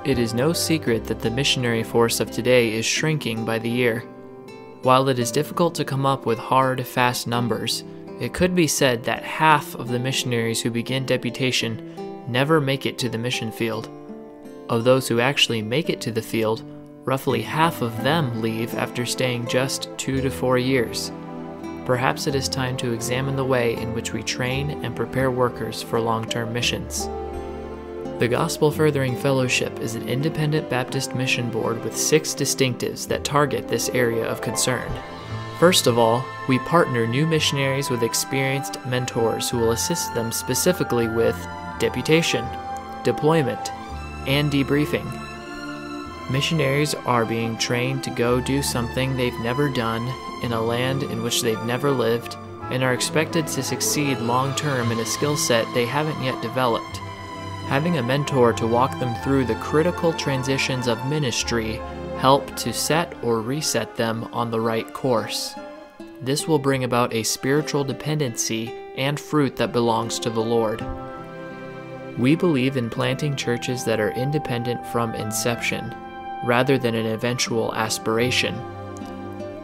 It is no secret that the missionary force of today is shrinking by the year. While it is difficult to come up with hard, fast numbers, it could be said that half of the missionaries who begin deputation never make it to the mission field. Of those who actually make it to the field, roughly half of them leave after staying just 2 to 4 years. Perhaps it is time to examine the way in which we train and prepare workers for long-term missions. The Gospel Furthering Fellowship is an independent Baptist mission board with 6 distinctives that target this area of concern. First of all, we partner new missionaries with experienced mentors who will assist them specifically with deputation, deployment, and debriefing. Missionaries are being trained to go do something they've never done in a land in which they've never lived and are expected to succeed long-term in a skill set they haven't yet developed. Having a mentor to walk them through the critical transitions of ministry help to set or reset them on the right course. This will bring about a spiritual dependency and fruit that belongs to the Lord. We believe in planting churches that are independent from inception, rather than an eventual aspiration.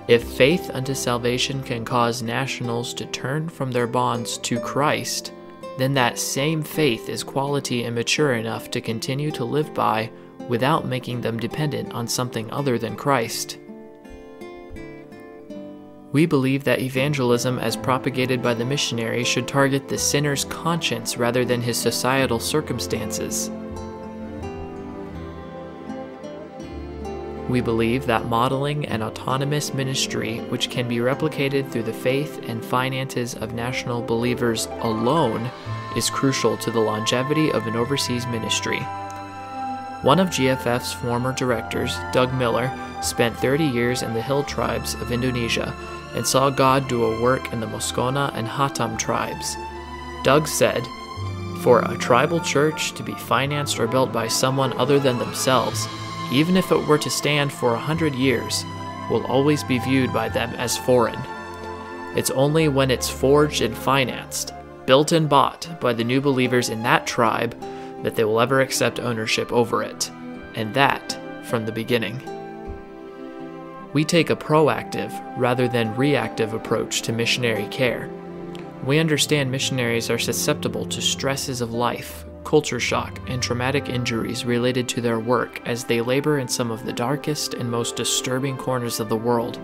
If faith unto salvation can cause nationals to turn from their bonds to Christ, then that same faith is quality and mature enough to continue to live by without making them dependent on something other than Christ. We believe that evangelism as propagated by the missionary should target the sinner's conscience rather than his societal circumstances. We believe that modeling an autonomous ministry which can be replicated through the faith and finances of national believers alone is crucial to the longevity of an overseas ministry. One of GFF's former directors, Doug Miller, spent 30 years in the hill tribes of Indonesia and saw God do a work in the Moskona and Hatam tribes. Doug said, "For a tribal church to be financed or built by someone other than themselves, even if it were to stand for 100 years, will always be viewed by them as foreign. It's only when it's forged and financed, built and bought by the new believers in that tribe that they will ever accept ownership over it, and that from the beginning." We take a proactive rather than reactive approach to missionary care. We understand missionaries are susceptible to stresses of life, culture shock, and traumatic injuries related to their work as they labor in some of the darkest and most disturbing corners of the world.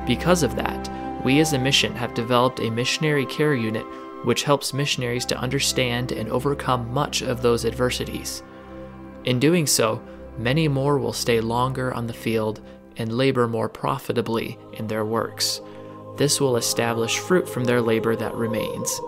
Because of that, we as a mission have developed a missionary care unit which helps missionaries to understand and overcome much of those adversities. In doing so, many more will stay longer on the field and labor more profitably in their works. This will establish fruit from their labor that remains.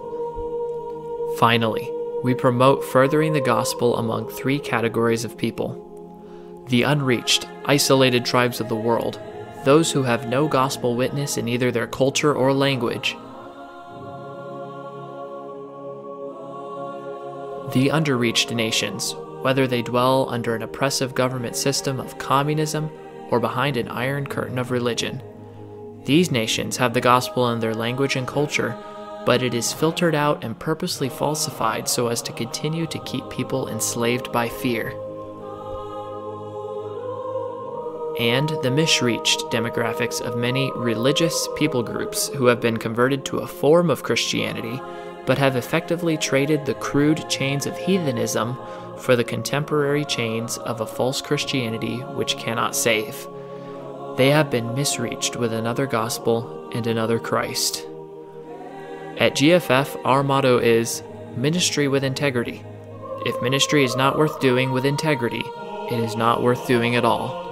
Finally, we promote furthering the gospel among 3 categories of people: the unreached, isolated tribes of the world, those who have no gospel witness in either their culture or language; the underreached nations, whether they dwell under an oppressive government system of communism or behind an iron curtain of religion. These nations have the gospel in their language and culture, but it is filtered out and purposely falsified so as to continue to keep people enslaved by fear. And the misreached demographics of many religious people groups who have been converted to a form of Christianity, but have effectively traded the crude chains of heathenism for the contemporary chains of a false Christianity which cannot save. They have been misreached with another gospel and another Christ. At GFF, our motto is ministry with integrity. If ministry is not worth doing with integrity, it is not worth doing at all.